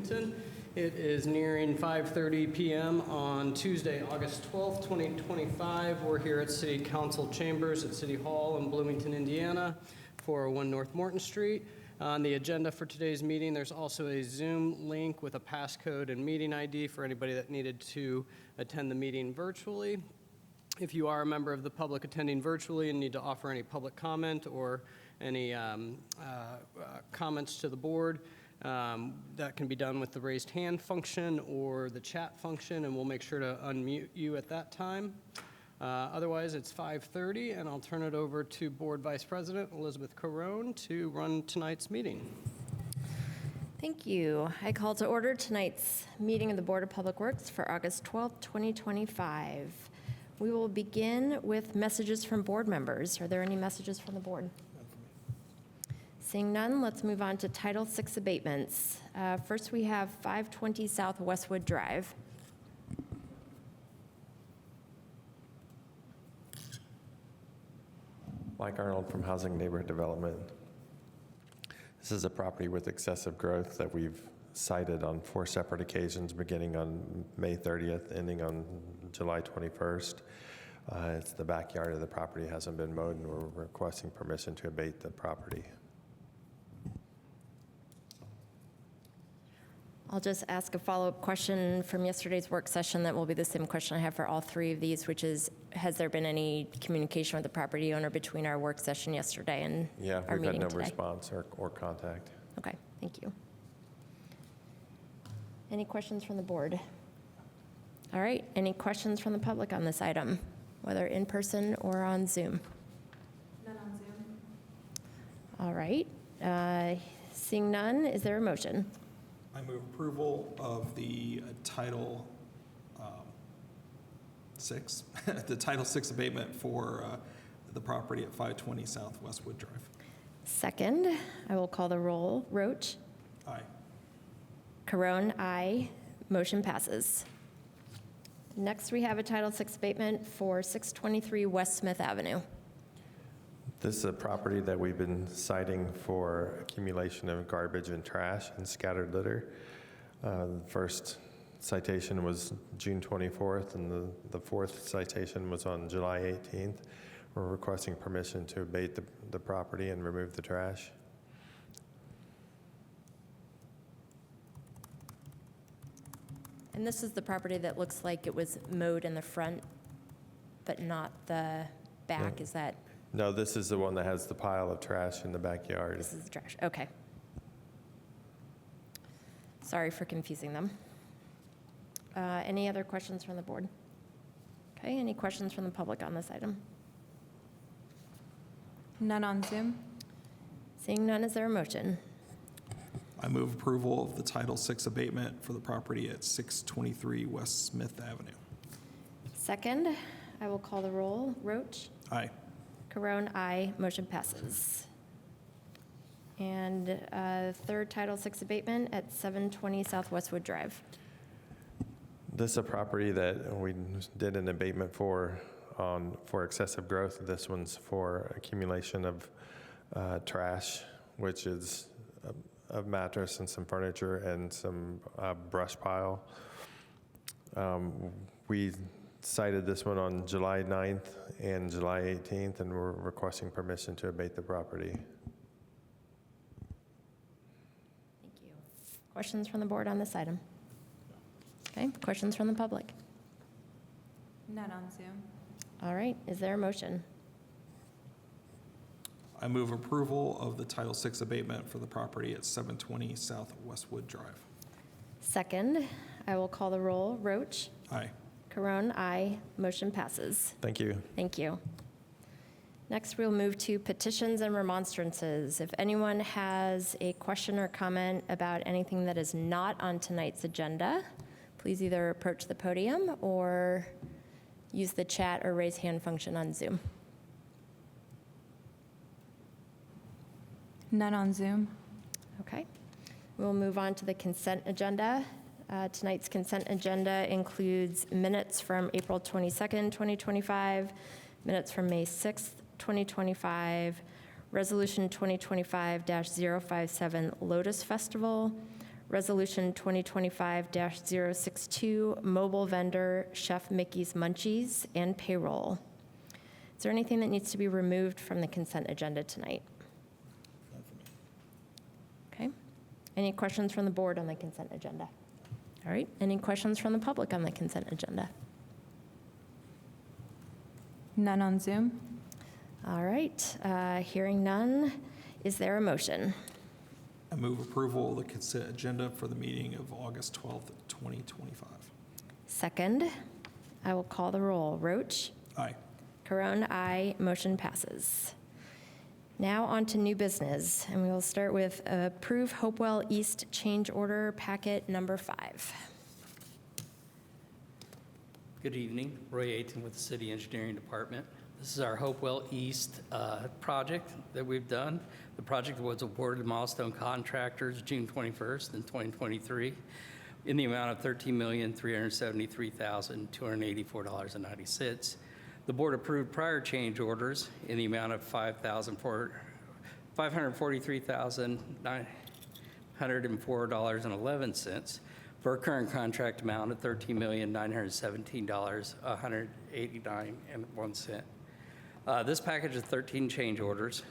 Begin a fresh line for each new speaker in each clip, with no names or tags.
Bloomington. It is nearing 5:30 p.m. on Tuesday, August 12th, 2025. We're here at City Council Chambers at City Hall in Bloomington, Indiana, 401 North Morton Street. On the agenda for today's meeting, there's also a Zoom link with a passcode and meeting ID for anybody that needed to attend the meeting virtually. If you are a member of the public attending virtually and need to offer any public comment or any comments to the board, that can be done with the raised hand function or the chat function, and we'll make sure to unmute you at that time. Otherwise, it's 5:30, and I'll turn it over to Board Vice President Elizabeth Carone to run tonight's meeting.
Thank you. I call to order tonight's meeting of the Board of Public Works for August 12th, 2025. We will begin with messages from board members. Are there any messages from the board? Seeing none, let's move on to Title VI abatements. First, we have 520 South Westwood Drive.
Mike Arnold from Housing Neighborhood Development. This is a property with excessive growth that we've cited on 4 separate occasions, beginning on May 30th, ending on July 21st. It's the backyard of the property hasn't been mowed, and we're requesting permission to abate the property.
I'll just ask a follow-up question from yesterday's work session that will be the same question I have for all 3 of these, which is, has there been any communication with the property owner between our work session yesterday and our meeting today?
We've had no response or contact.
Okay, thank you. Any questions from the board? All right, any questions from the public on this item, whether in person or on Zoom?
None on Zoom.
All right, seeing none, is there a motion?
I move approval of the Title 6, the Title 6 abatement for the property at 520 South Westwood Drive.
Second, I will call the roll. Roach?
Aye.
Carone, aye. Motion passes. Next, we have a Title VI abatement for 623 West Smith Avenue.
This is a property that we've been citing for accumulation of garbage and trash and scattered litter. The first citation was June 24th, and the fourth citation was on July 18th. We're requesting permission to abate the property and remove the trash.
And this is the property that looks like it was mowed in the front, but not the back,
Yeah.
Is that?
No, this is the one that has the pile of trash in the backyard.
This is the trash, okay. Sorry for confusing them. Any other questions from the board? Okay, any questions from the public on this item?
None on Zoom.
Seeing none, is there a motion?
I move approval of the Title 6 abatement for the property at 623 West Smith Avenue.
Second, I will call the roll. Roach?
Aye.
Carone, aye. Motion passes. And third Title VI abatement at 720 South Westwood Drive.
This is a property that we did an abatement for excessive growth. This one's for accumulation of trash, which is a mattress and some furniture and some brush pile. We cited this one on July 9th and July 18th, and we're requesting permission to abate the property.
Thank you. Questions from the board on this item? Okay, questions from the public?
None on Zoom.
All right, is there a motion?
I move approval of the Title 6 abatement for the property at 720 South Westwood Drive.
Second, I will call the roll. Roach?
Aye.
Carone, aye. Motion passes.
Thank you.
Thank you. Next, we'll move to petitions and remonstrances. If anyone has a question or comment about anything that is not on tonight's agenda, please either approach the podium or use the chat or raise hand function on Zoom.
None on Zoom.
Okay. We'll move on to the consent agenda. Tonight's consent agenda includes minutes from April 22nd, 2025, minutes from May 6th, 2025, Resolution 2025-057 Lotus Festival, Resolution 2025-062, mobile vendor Chef Mickey's Munchies, and payroll. Is there anything that needs to be removed from the consent agenda tonight? Okay. Any questions from the board on the consent agenda? All right. Any questions from the public on the consent agenda?
None on Zoom.
All right. Hearing none, is there a motion?
I move approval of the consent agenda for the meeting of August 12th, 2025.
Second, I will call the roll. Roach?
Aye.
Caron, aye. Motion passes. Now on to new business, and we will start with approve Hopewell East change order packet number 5.
Good evening, Roy Aiton with the City Engineering Department. This is our Hopewell East project that we've done. The project was awarded milestone contractors June 21st in 2023 in the amount of $13,373,284.90. The board approved prior change orders in the amount of $543,904.11 for a current contract amount of $13,917,189.01. This package of 13 change orders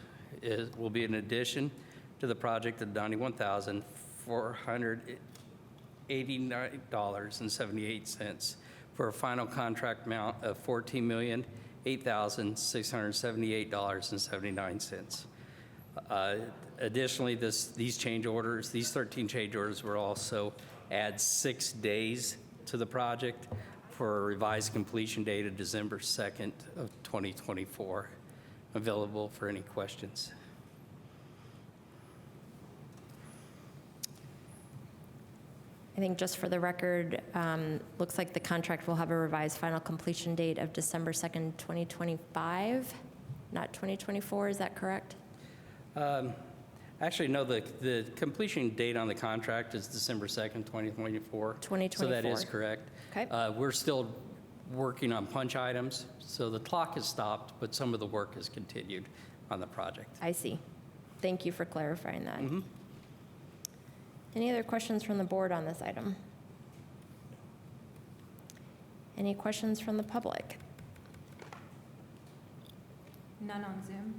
will be in addition to the project of $91,489.78 for a final contract amount of $14,008,678.79. Additionally, these 13 change orders will also add 6 days to the project for a revised completion date of December 2nd of 2024. Available for any questions.
I think just for the record, looks like the contract will have a revised final completion date of December 2nd, 2025, not 2024. Is that correct?
Actually, no, the completion date on the contract is December 2nd, 2024.
2024.
So that is correct.
Okay.
We're still working on punch items, so the clock has stopped, but some of the work has continued on the project.
I see. Thank you for clarifying that. Any other questions from the board on this item? Any questions from the public?
None on Zoom.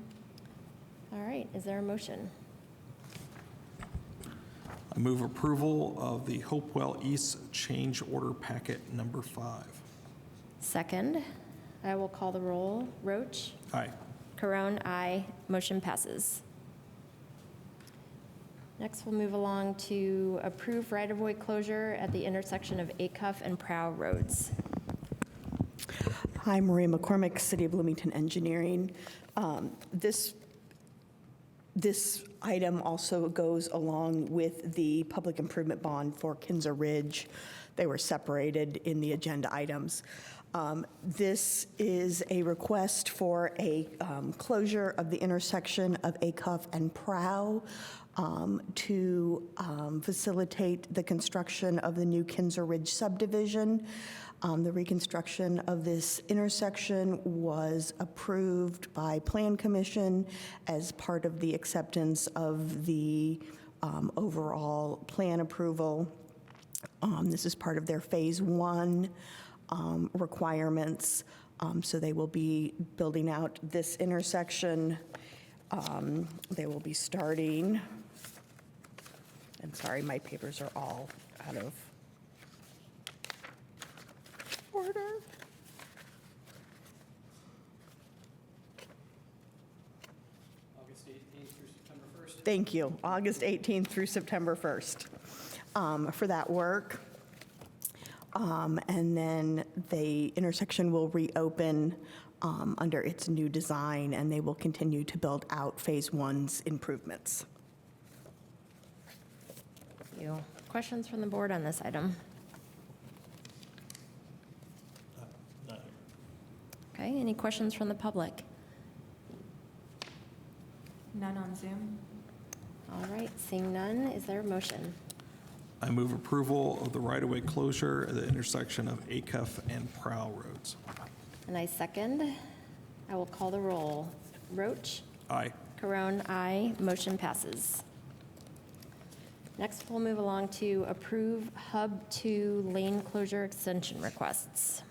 All right, is there a motion?
I move approval of the Hopewell East change order packet number 5.
Second, I will call the roll. Roach?
Aye.
Caron, aye. Motion passes. Next, we'll move along to approve right-of-way closure at the intersection of Acuff and Prow Roads.
Hi, Maria McCormick, City of Bloomington Engineering. This item also goes along with the public improvement bond for Kinza Ridge. They were separated in the agenda items. This is a request for a closure of the intersection of Acuff and Prow to facilitate the construction of the new Kinza Ridge subdivision. The reconstruction of this intersection was approved by Plan Commission as part of the acceptance of the overall plan approval. This is part of their Phase 1 requirements. So they will be building out this intersection. They will be starting, and sorry, my papers are all out of order.
August 18th through September 1st.
Thank you. August 18th through September 1st for that work. And then the intersection will reopen under its new design, and they will continue to build out Phase 1's improvements.
Thank you. Questions from the board on this item? Okay, any questions from the public?
None on Zoom.
All right, seeing none, is there a motion?
I move approval of the right-of-way closure at the intersection of Acuff and Prow Roads.
And I second. I will call the roll. Roach?
Aye.
Caron, aye. Motion passes. Next, we'll move along to approve Hub 2 lane closure extension requests.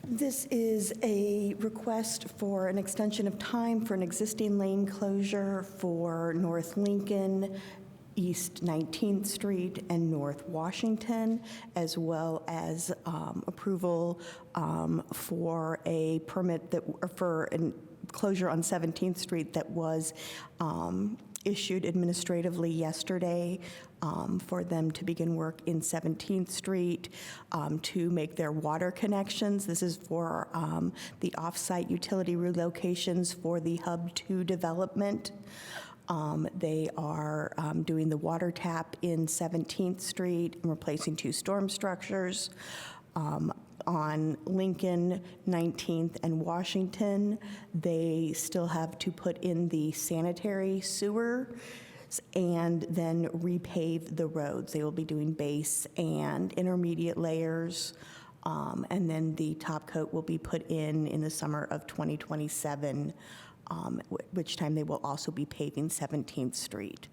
This is a request for an extension of time for an existing lane closure for North Lincoln, East 19th Street, and North Washington, as well as approval for a permit for a closure on 17th Street that was issued administratively yesterday for them to begin work in 17th Street to make their water connections. This is for the off-site utility relocations for the Hub 2 development. They are doing the water tap in 17th Street and replacing 2 storm structures. On Lincoln, 19th, and Washington, they still have to put in the sanitary sewer and then repave the roads. They will be doing base and intermediate layers, and then the top coat will be put in the summer of 2027, which time they will also be paving 17th Street.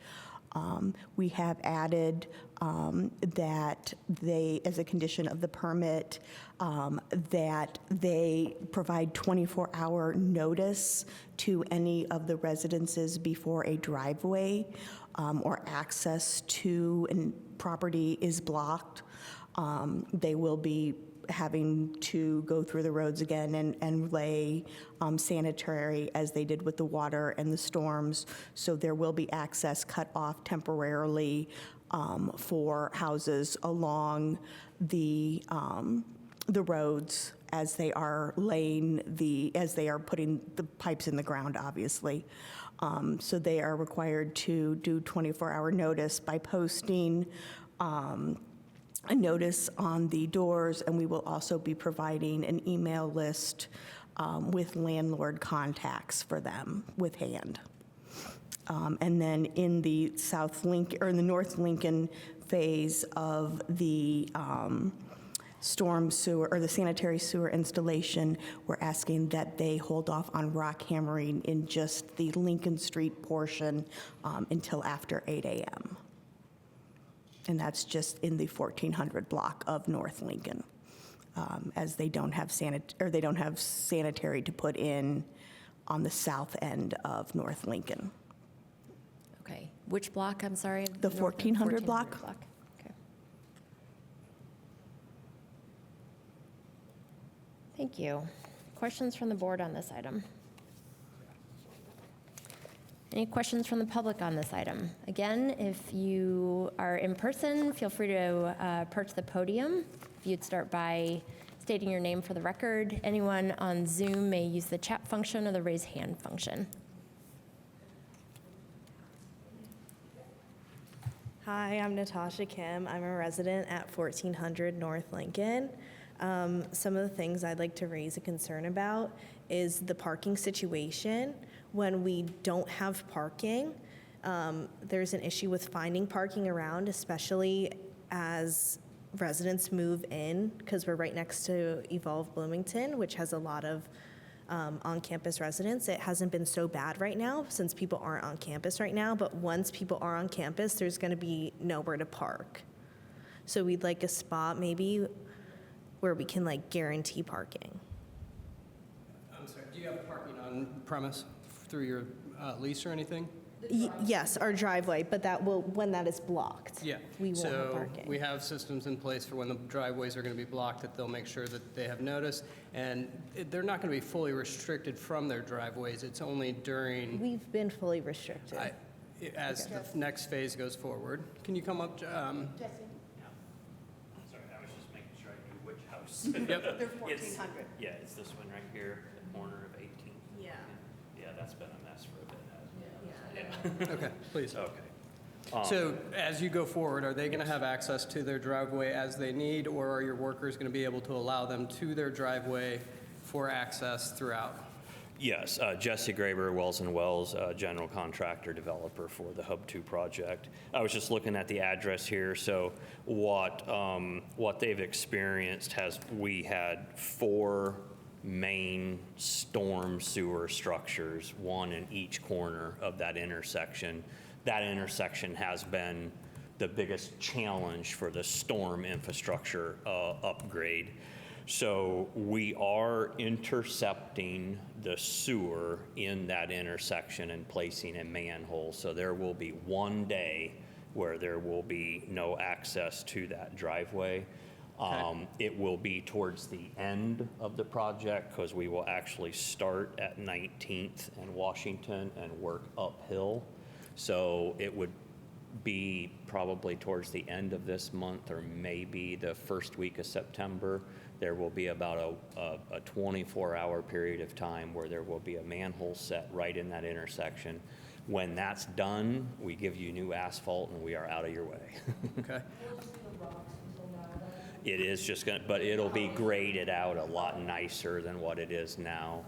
We have added that they, as a condition of the permit, that they provide 24-hour notice to any of the residences before a driveway or access to a property is blocked. They will be having to go through the roads again and lay sanitary as they did with the water and the storms. So there will be access cut off temporarily for houses along the roads as they are as they are putting the pipes in the ground, obviously. So they are required to do 24-hour notice by posting a notice on the doors, and we will also be providing an email list with landlord contacts for them with hand. And then in the in the North Lincoln phase of the storm sewer or the sanitary sewer installation, we're asking that they hold off on rock hammering in just the Lincoln Street portion until after 8 a.m. And that's just in the 1400 block of North Lincoln, as they don't have sanitary to put in on the south end of North Lincoln.
Okay, which block, I'm sorry?
The 1400 block.
Okay. Thank you. Questions from the board on this item? Any questions from the public on this item? Again, if you are in person, feel free to approach the podium. If you'd start by stating your name for the record. Anyone on Zoom may use the chat function or the raise hand function.
Hi, I'm Natasha Kim. I'm a resident at 1400 North Lincoln. Some of the things I'd like to raise a concern about is the parking situation. When we don't have parking, there's an issue with finding parking around, especially as residents move in, because we're right next to Evolve Bloomington, which has a lot of on-campus residents. It hasn't been so bad right now since people aren't on campus right now, but once people are on campus, there's going to be nowhere to park. So we'd like a spot maybe where we can guarantee parking.
I'm sorry, do you have parking on premise through your lease or anything?
Yes, our driveway, but when that is blocked.
Yeah.
We won't have parking.
So we have systems in place for when the driveways are going to be blocked, that they'll make sure that they have notice. And they're not going to be fully restricted from their driveways. It's only during,
We've been fully restricted.
as the next phase goes forward. Can you come up, Jesse?
Sorry, I was just making sure I knew which house.
Yep.
They're 1400.
Yeah, it's this one right here, the corner of 18th.
Yeah.
Yeah, that's been a mess for a bit, hasn't it?
Okay, please.
Okay.
So as you go forward, are they going to have access to their driveway as they need, or are your workers going to be able to allow them to their driveway for access throughout?
Yes, Jesse Graber, Wells & Wells, general contractor developer for the Hub 2 project. I was just looking at the address here, so what they've experienced we had 4 main storm sewer structures, one in each corner of that intersection. that intersection has been the biggest challenge for the storm infrastructure upgrade. So we are intercepting the sewer in that intersection and placing a manhole. So there will be one day where there will be no access to that driveway. It will be towards the end of the project because we will actually start at 19th and Washington and work uphill. So it would be probably towards the end of this month or maybe the first week of September. There will be about a 24-hour period of time where there will be a manhole set right in that intersection. When that's done, we give you new asphalt and we are out of your way.
Okay.
It is just going to, but it'll be graded out a lot nicer than what it is now.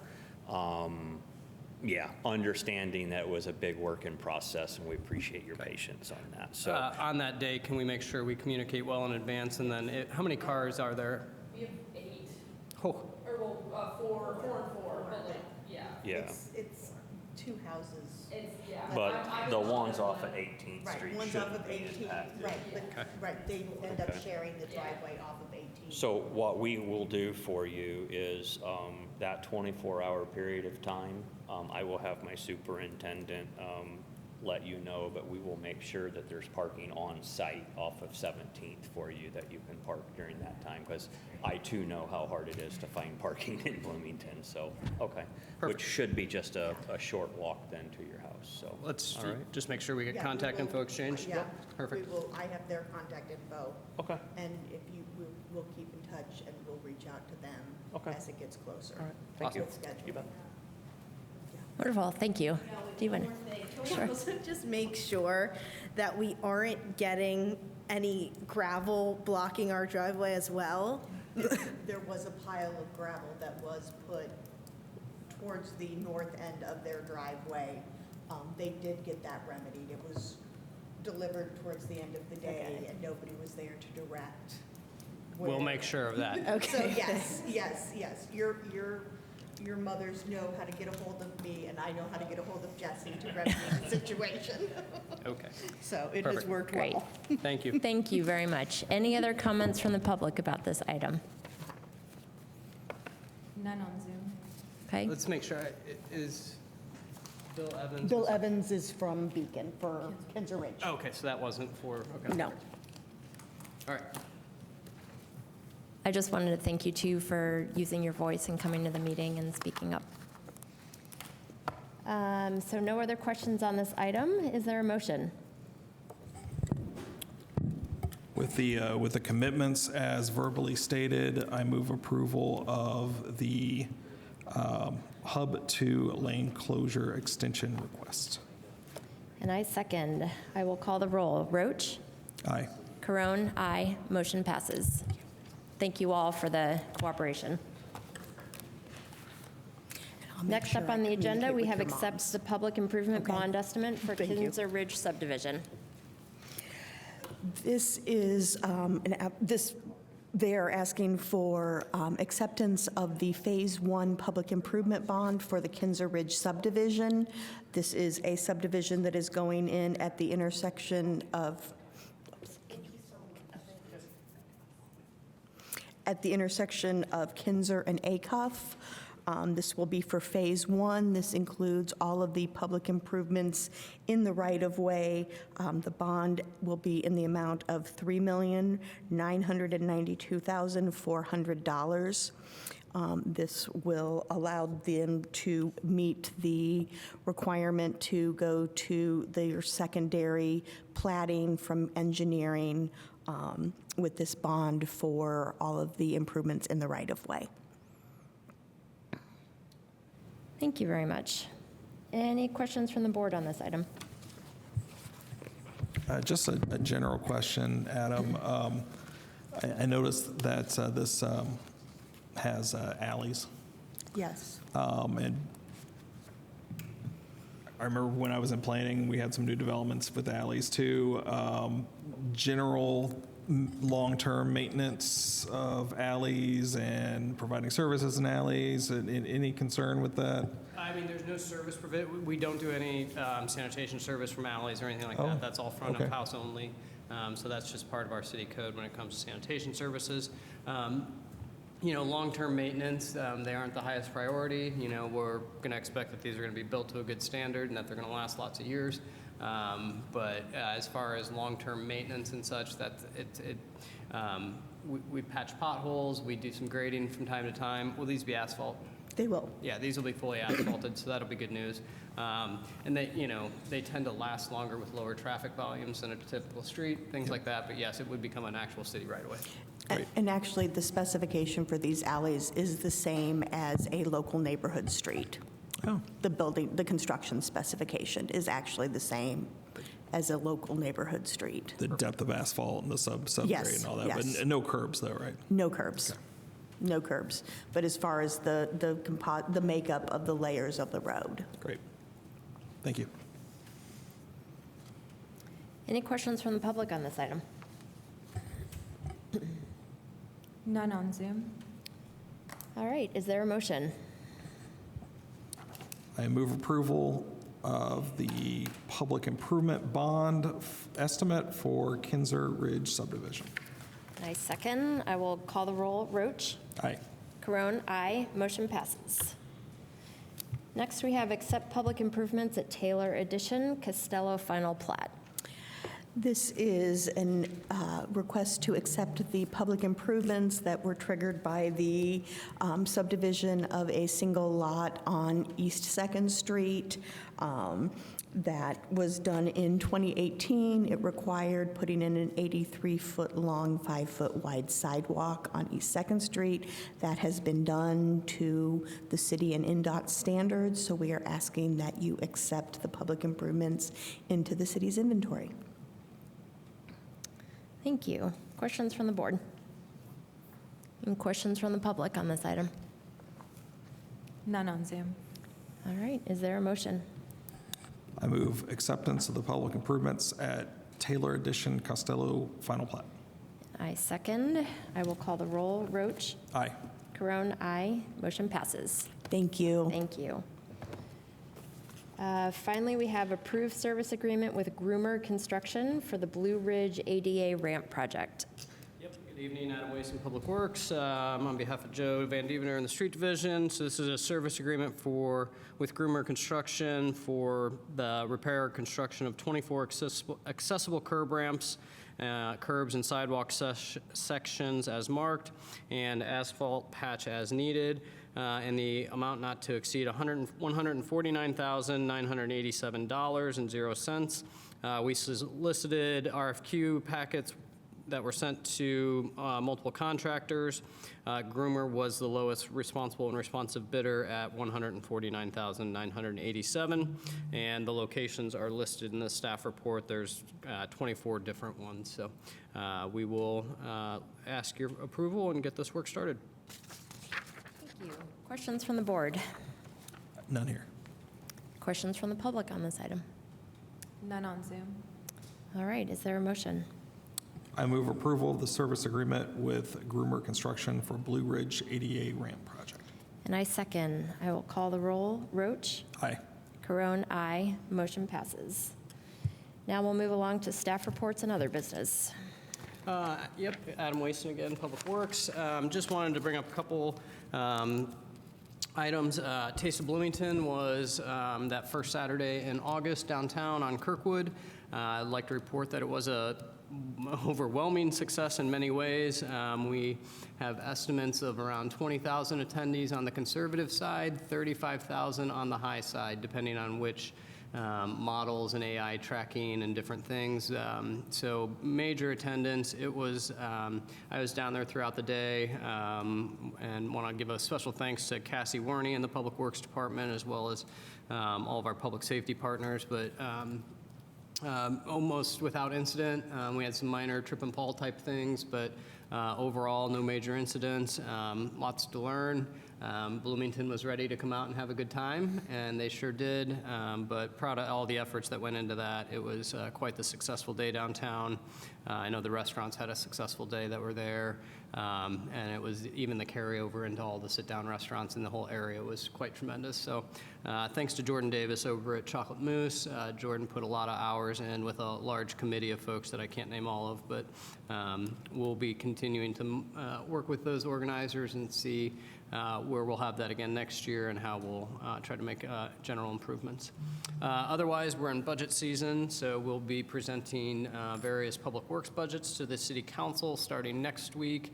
Yeah, understanding that it was a big work in process, and we appreciate your patience on that. So
On that day, can we make sure we communicate well in advance? And then, how many cars are there?
We have 8,
Oh,
or well, 4 and 4, but like, yeah.
yeah,
It's two houses.
It's, yeah.
but the ones off of 18th
Right,
Street
one's off
shouldn't
of
be
18,
impacted.
right,
Okay.
but, right, they end up sharing the driveway off of 18.
So what we will do for you is that 24-hour period of time, I will have my superintendent let you know, but we will make sure that there's parking on site off of 17th for you that you can park during that time, because I too know how hard it is to find parking in Bloomington, so, okay.
Perfect.
Which should be just a short walk then to your house, so.
let's
All right.
just make sure we get
Yeah, we
contact
will-
info exchange.
Yeah.
Perfect.
We will, I have their contact info,
Okay,
and if you, we'll keep in touch and we'll reach out to them
Okay.
as it gets closer.
all right, thank you.
With scheduling.
You bet.
Wonderful, thank you. Do you want to?
Can we also just make sure that we aren't getting any gravel blocking our driveway as well?
There was a pile of gravel that was put towards the north end of their driveway. They did get that remedied. It was delivered towards the end of the day,
Okay.
and nobody was there to direct.
We'll
where-
make sure of that.
So yes, yes, yes. Your mothers know how to get a hold of me, and I know how to get a hold of Jesse to remedy the situation.
Okay,
So it has
Perfect.
worked
Great.
well.
thank you.
Thank you very much. Any other comments from the public about this item?
None on Zoom.
Okay,
Let's make sure, is Bill Evans?
Bill Evans is from Beacon for Kinser Ridge.
Oh, okay, so that wasn't for, okay.
No.
All right,
I just wanted to thank you too for using your voice and coming to the meeting and speaking up. So no other questions on this item. Is there a motion?
With the commitments as verbally stated, I move approval of the Hub 2 lane closure extension request.
And I second. I will call the roll. Roach?
Aye.
Carone? Aye. Motion passes. Thank you all for the cooperation.
I'll make
Next
sure
up
I
on the agenda,
communicate
we
with
have
your
accept
moms.
the public improvement
Okay.
bond estimate for
Thank you.
Kinser Ridge subdivision.
This is, they are asking for acceptance of the Phase 1 public improvement bond for the Kinser Ridge subdivision. This is a subdivision that is going in at the intersection of Kinser and Acuff. This will be for Phase 1. This includes all of the public improvements in the right-of-way. The bond will be in the amount of $3,992,400. This will allow them to meet the requirement to go to their secondary plating from engineering with this bond for all of the improvements in the right-of-way.
Thank you very much. Any questions from the board on this item?
Just a general question, Adam. I noticed that this has alleys.
Yes.
And I remember when I was in planning, we had some new developments with alleys too. General long-term maintenance of alleys and providing services in alleys? Any concern with that?
I mean, there's no service we don't do any sanitation service from alleys or anything like
Oh,
that. That's all front of
okay.
house only. So that's just part of our city code when it comes to sanitation services. Long-term maintenance, they aren't the highest priority. We're going to expect that these are going to be built to a good standard and that they're going to last lots of years. But as far as long-term maintenance and such, we patch potholes, we do some grading from time to time. Will these be asphalt?
They will.
Yeah, these will be fully asphalted, so that'll be good news. And they tend to last longer with lower traffic volumes than a typical street, things like that. But yes, it would become an actual city right away.
And actually, the specification for these alleys is the same as a local neighborhood street.
Oh,
The construction specification is actually the same as a local neighborhood street.
the depth of asphalt and the subgrade
Yes,
and all that,
yes.
but no curbs though, right?
No curbs. No curbs. But as far as the makeup of the layers of the road.
Great. Thank you.
Any questions from the public on this item?
None on Zoom.
All right, is there a motion?
I move approval of the public improvement bond estimate for Kinzer Ridge subdivision.
I second. I will call the roll. Roach?
Aye.
Carone, aye. Motion passes. Next, we have accept public improvements at Taylor Addition, Costello Final Plat.
This is a request to accept the public improvements that were triggered by the subdivision of a single lot on East 2nd Street. That was done in 2018. It required putting in an 83-foot long, 5-foot wide sidewalk on East 2nd Street. That has been done to the city and NDOT standards, so we are asking that you accept the public improvements into the city's inventory.
Thank you. Questions from the board? Any questions from the public on this item?
None on Zoom.
All right, is there a motion?
I move acceptance of the public improvements at Taylor Addition Costello Final Plat.
I second. I will call the roll. Roach?
Aye.
Carone, aye. Motion passes.
Thank you.
Thank you. Finally, we have approved service agreement with Groomer Construction for the Blue Ridge ADA ramp project.
Yep, good evening, Adam Wason, Public Works. I'm on behalf of Joe Van Devener in the Street Division. So this is a service agreement with Groomer Construction for the repair or construction of 24 accessible curb ramps, curbs and sidewalk sections as marked, and asphalt patch as needed. And the amount not to exceed $149,987.00. We solicited RFQ packets that were sent to multiple contractors. Groomer was the lowest responsible and responsive bidder at $149,987, and the locations are listed in the staff report. There's 24 different ones, so we will ask your approval and get this work started.
Thank you. Questions from the board?
None here.
Questions from the public on this item?
None on Zoom.
All right, is there a motion?
I move approval of the service agreement with Groomer Construction for Blue Ridge ADA ramp project.
And I second. I will call the roll. Roach?
Aye.
Carone, aye. Motion passes. Now we'll move along to staff reports and other business.
Yep, Adam Wason again, Public Works. Just wanted to bring up a couple items. Taste of Bloomington was that first Saturday in August downtown on Kirkwood. I'd like to report that it was a overwhelming success in many ways. We have estimates of around 20,000 attendees on the conservative side, 35,000 on the high side, depending on which models and AI tracking and different things. So major attendance. It was, I was down there throughout the day and want to give a special thanks to Cassie Warney in the Public Works Department, as well as all of our public safety partners. But almost without incident. We had some minor trip and fall type things, but Overall, no major incidents, lots to learn. Bloomington was ready to come out and have a good time, and they sure did, but proud of all the efforts that went into that. It was quite the successful day downtown. I know the restaurants had a successful day that were there, and it was even the carryover into all the sit-down restaurants in the whole area was quite tremendous. So thanks to Jordan Davis over at Chocolate Moose. Jordan put a lot of hours in with a large committee of folks that I can't name all of, but we'll be continuing to work with those organizers and see where we'll have that again next year and how we'll try to make general improvements. Otherwise, we're in budget season, so we'll be presenting various public works budgets to the City Council starting next week.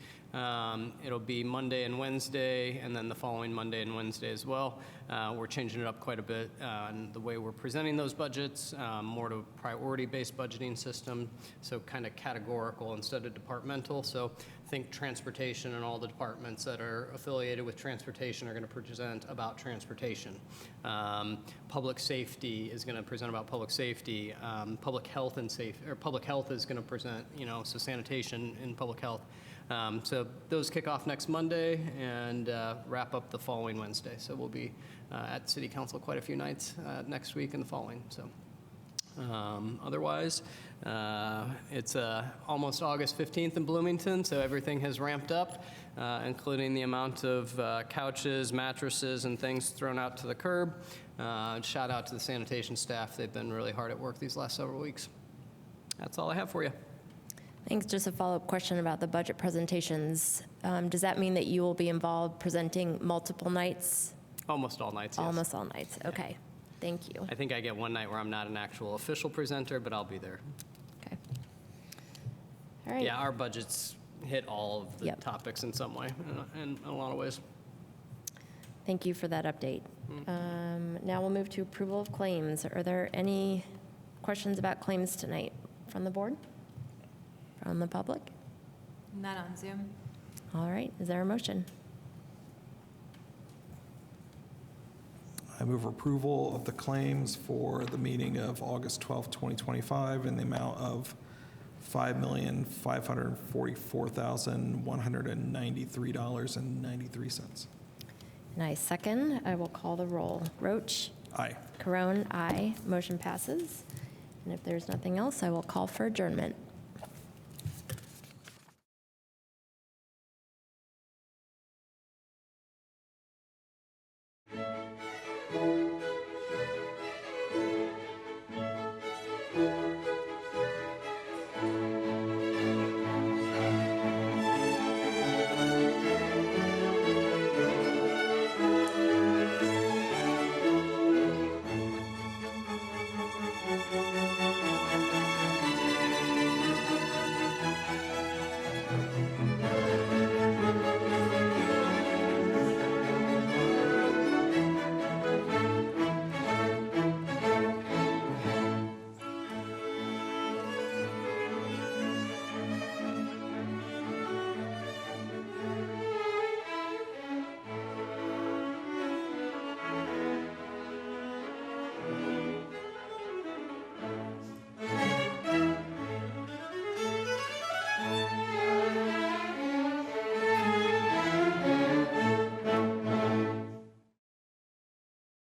It'll be Monday and Wednesday, and then the following Monday and Wednesday as well. We're changing it up quite a bit on the way we're presenting those budgets, more to a priority-based budgeting system, so kind of categorical instead of departmental. So think transportation, and all the departments that are affiliated with transportation are going to present about transportation. Public safety is going to present about public safety. Public health is going to present, so sanitation and public health. So those kick off next Monday and wrap up the following Wednesday. So we'll be at City Council quite a few nights next week and the following. So otherwise, it's almost August 15th in Bloomington, so everything has ramped up, including the amount of couches, mattresses, and things thrown out to the curb. Shout out to the sanitation staff. They've been really hard at work these last several weeks. That's all I have for you.
Thanks. Just a follow-up question about the budget presentations. Does that mean that you will be involved presenting multiple nights?
Almost all nights, yes.
Almost all nights. Okay. Thank you.
I think I get one night where I'm not an actual official presenter, but I'll be there.
Okay. All right.
Yeah, our budgets hit all of the
Yep.
topics in some way, in a lot of ways.
Thank you for that update. Now we'll move to approval of claims. Are there any questions about claims tonight from the board? From the public?
None on Zoom.
All right. Is there a motion?
I move approval of the claims for the meeting of August 12th, 2025 in the amount of $5,544,193.93.
And I second. I will call the roll. Roach?
Aye.
Carone, aye. Motion passes. And if there's nothing else, I will call for adjournment.